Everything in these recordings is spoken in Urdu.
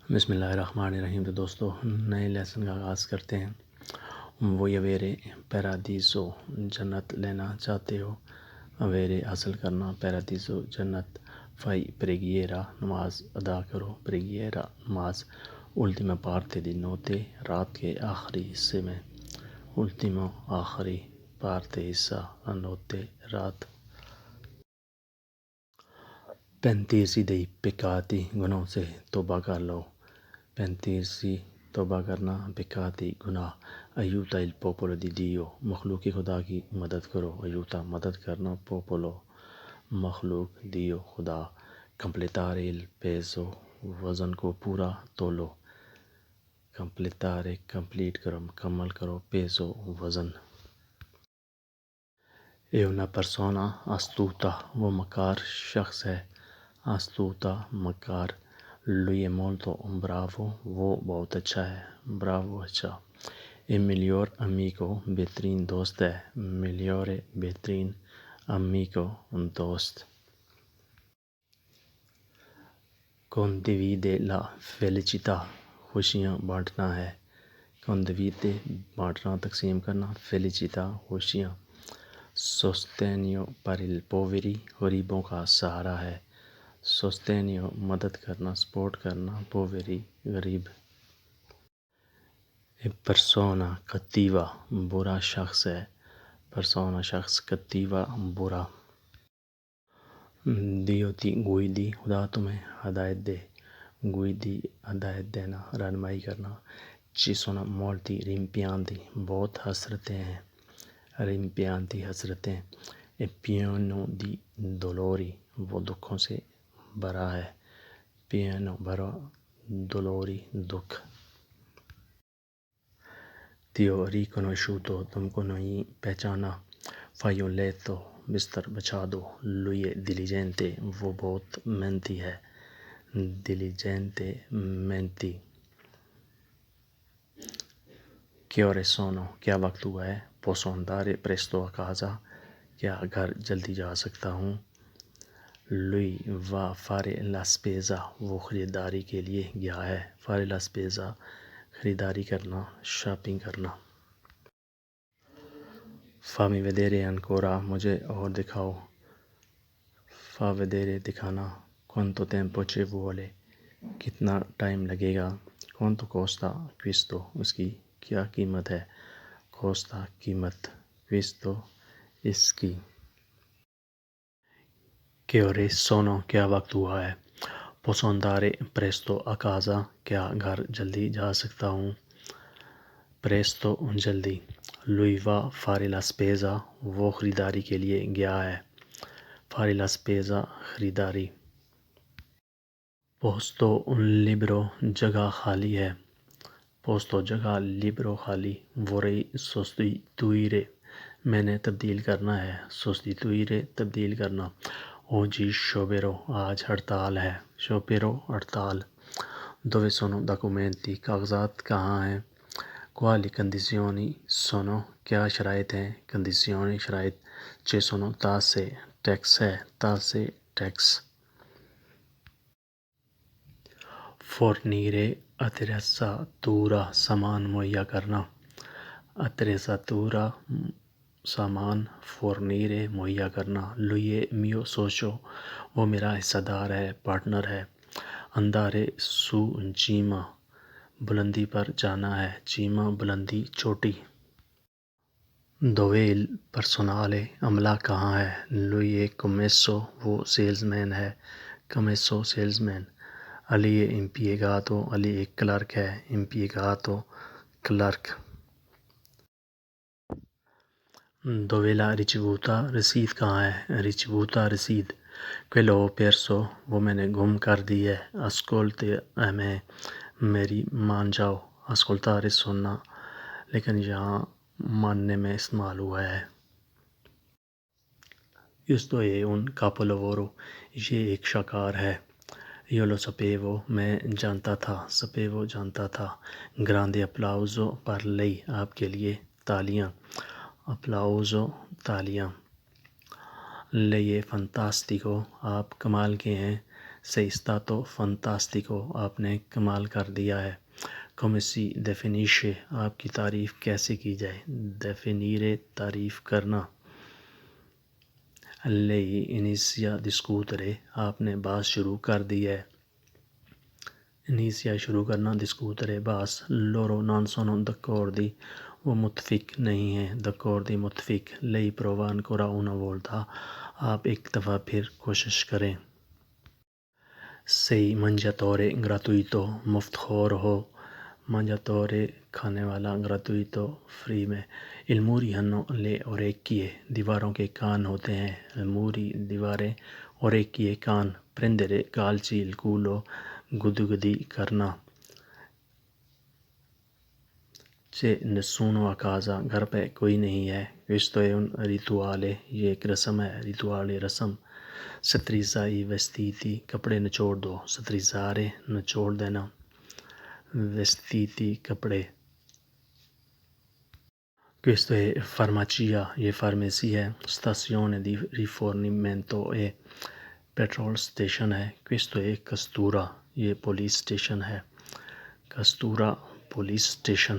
بسم اللہ الرحمن الرحیم۔ تو دوستو نئے لیسن کا آغاز کرتے ہیں۔ وہی اویرے پیرادیسو جنت لینا چاہتے ہو، اویرے حاصل کرنا پیرادیسو جنت، فائی پریگیرا نماز ادا کرو، پریگیرا نماز، التیما پارتے دی نوتے رات کے آخری حصے میں، التیمو آخری پارتے حصہ نوتے رات، پینتیسی دئی پکاتی گناہوں سے توبہ کر لو، پینتیسی توبہ کرنا، پکاتی گناہ، ایوتا il popolo di Dio، مخلوق خدا کی مدد کرو، ایوتا مدد کرنا، پوپولو مخلوق، دیو خدا، completare il peso وزن کو پورا تولو، completare کمپلیٹ کرو مکمل کرو، پیسو وزن، è una persona astuta وہ مکار شخص ہے، astuta مکار، lui è molto bravo وہ بہت اچھا ہے، bravo اچھا، è miglior amico بہترین دوست ہے، migliore بہترین، amico دوست، condivide la felicità خوشیاں بانٹنا ہے، condivide بانٹنا تقسیم کرنا، felicità خوشیاں، sostegno per i poveri غریبوں کا سہارا ہے، sostegno مدد کرنا، سپورٹ کرنا، poveri غریب، persona cattiva برا شخص ہے، persona شخص، cattiva برا، Dio ti guidi خدا تمہیں ہدایت دے، guidi ہدایت دینا، رہنمائی کرنا، ci sono molti rimpianti بہت حسرتیں ہیں، rimpianti حسرتیں، è pieno di dolori وہ دکھوں سے بھرا ہے، pieno بھرا، dolori دکھ، ti ho riconosciuto تم کو نہیں پہچانا، fai un letto بستر بچھا دو، lui è diligente وہ بہت محنتی ہے، diligente محنتی، che ore sono کیا وقت ہوا ہے، posso andare presto a casa کیا گھر جلدی جا سکتا ہوں، lui va a fare la spesa وہ خریداری کے لیے گیا ہے، fare la spesa خریداری کرنا، شاپنگ کرنا، fammi vedere ancora مجھے اور دکھاؤ، fa vedere دکھانا، quanto tempo ci vuole کتنا ٹائم لگے گا، quanto costa questo اس کی کیا قیمت ہے، costa قیمت، questo اس کی، che ore sono کیا وقت ہوا ہے، posso andare presto a casa کیا گھر جلدی جا سکتا ہوں، presto جلدی، lui va a fare la spesa وہ خریداری کے لیے گیا ہے، fare la spesa خریداری، posto un libro جگہ خالی ہے، posto جگہ، libro خالی، vorrei sostituire میں نے تبدیل کرنا ہے، sostituire تبدیل کرنا، oggi sciopero آج ہڑتال ہے، sciopero ہڑتال، dove sono documenti کاغذات کہاں ہیں، quali condizioni sono کیا شرائط ہیں، condizioni شرائط، ci sono tasse ٹیکس ہے، tasse ٹیکس، fornire attrezzatura سامان مہیا کرنا، attrezzatura سامان، fornire مہیا کرنا، lui è mio socio وہ میرا حصہ دار ہے، پارٹنر ہے، andare su cima بلندی پر جانا ہے، cima بلندی، چوٹی، dove il personale عملہ کہاں ہے، lui è commesso وہ سیلز مین ہے، commesso sales man, Ali è impiegato علی ایک کلرک ہے، impiegato clerk, dove la ricevuta رسید کہاں ہے، ricevuta رسید، quello ho perso وہ میں نے گم کر دی ہے، ascolta میں میری مان جاؤ، ascoltare سننا، لیکن یہاں ماننے میں استعمال ہوا ہے، questo è un capolavoro یہ ایک شاہکار ہے، io lo sapevo میں جانتا تھا، sapevo جانتا تھا، grande applauso per lei آپ کے لیے تالیاں، applauso تالیاں، lei è fantastico آپ کمال کے ہیں، sei stato fantastico, آپ نے کمال کر دیا ہے. come si definisce, آپ کی تعریف کیسے کی جائے. definire تعریف کرنا. lei inizia a discutere, آپ نے بحث شروع کر دی ہے. inizia شروع کرنا, discutere بحث. loro non sono d'accordo, وہ متفق نہیں ہیں. d'accordo متفق. lei prova ancora una volta, آپ ایک دفعہ پھر کوشش کریں. sei mangiatore gratuito, مفت خور ہو. mangiatore کھانے والا, gratuito فری میں. il muri hanno le orecchie, دیواروں کے کان ہوتے ہیں. il muri دیواریں, orecchie کان. prendere calci il culo, گدگدی کرنا. c'è nessuno a casa, گھر پہ کوئی نہیں ہے. questo è un rituale, یہ ایک رسم ہے. rituale رسم. ستریزا i vestiti, کپڑے نچوڑ دو. ستریزارے نچوڑ دینا. vestiti کپڑے. questo è farmacia, یہ فارمیسی ہے. stazione di rifornimento è petrol station ہے. questo è castura, یہ پولیس اسٹیشن ہے. castura police station.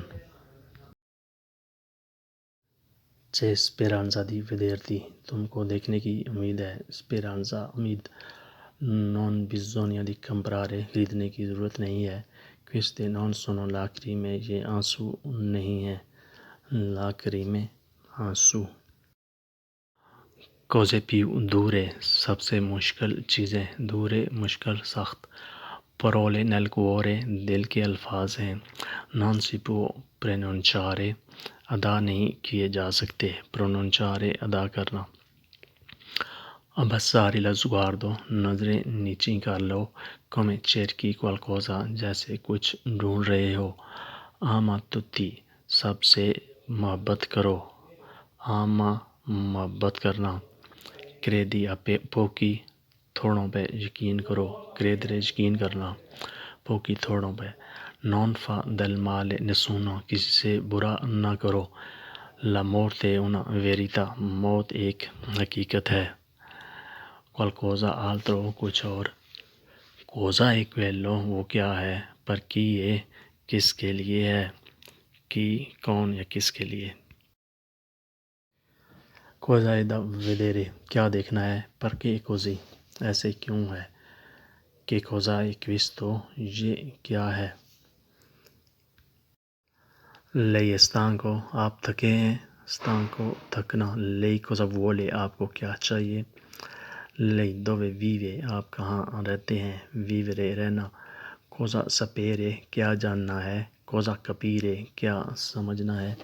c'è speranza di vederti, تم کو دیکھنے کی امید ہے. speranza امید. non bisogna di comprare, خریدنے کی ضرورت نہیں ہے. queste non sono lacrime, یہ آنسو نہیں ہیں. lacrime آنسو. cose più dure, سب سے مشکل چیزیں. dure مشکل, سخت. parole nel cuore, دل کے الفاظ ہیں. non si può pronunciare, ادا نہیں کیے جا سکتے. pronunciare ادا کرنا. abbassare lo sguardo, نظریں نیچی کر لو. come cerchi qualcosa, جیسے کچھ ڈھونڈ رہے ہو. ama tutti, سب سے محبت کرو. ama محبت کرنا. credi a pochi, تھوڑوں پہ یقین کرو. credere یقین کرنا. pochi تھوڑوں پہ. non fa del male nessuno, کسی سے برا نہ کرو. la morte è una verità, موت ایک حقیقت ہے. qualcosa altro, کچھ اور. cosa è quello, وہ کیا ہے. per chi è, کس کے لیے ہے. chi کون یا کس کے لیے. cosa è da vedere, کیا دیکھنا ہے. perché così, ایسے کیوں ہے. che cosa è questo, یہ کیا ہے. lei è stanco, آپ تھکے ہیں. stanco تھکنا. lei cosa vuole, آپ کو کیا چاہیے. lei dove vive, آپ کہاں رہتے ہیں. vivere رہنا. cosa sapere, کیا جاننا ہے. cosa capire, کیا سمجھنا ہے.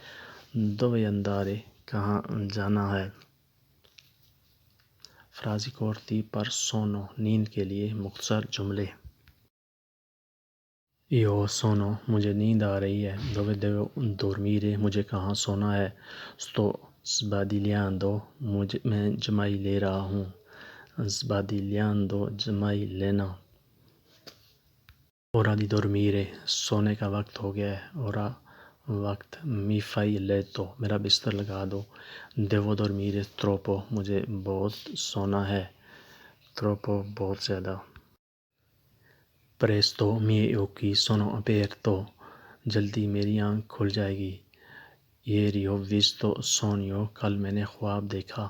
dove andare, کہاں جانا ہے. frasi corti per sonno, نیند کے لیے مختصر جملے. io sono, مجھے نیند آ رہی ہے. dove devo dormire, مجھے کہاں سونا ہے. sto sbadigliando, میں جمائی لے رہا ہوں. sbadigliando جمائی لینا. ora di dormire, سونے کا وقت ہو گیا ہے. ora وقت. mi fai il letto, میرا بستر لگا دو. devo dormire troppo, مجھے بہت سونا ہے. troppo بہت زیادہ. presto miei occhi sono aperto, جلدی میری آنکھ کھل جائے گی. ieri ho visto sogno, کل میں نے خواب دیکھا.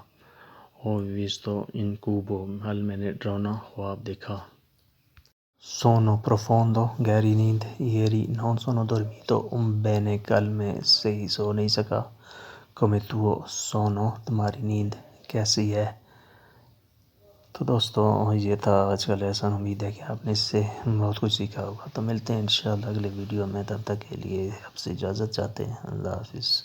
ho visto incubo, کل میں نے ڈراؤنا خواب دیکھا. sonno profondo, گہری نیند. ieri non sono dormito bene, کل میں صحیح سو نہیں سکا. come tuo sonno, تمہاری نیند کیسی ہے. تو دوستو یہ تھا آج کا لیسن. امید ہے کہ آپ نے اس سے بہت کچھ سیکھا ہوگا. تو ملتے ہیں انشاءاللہ اگلے ویڈیو میں. تب تک کے لیے آپ سے اجازت چاہتے ہیں. اللہ حافظ.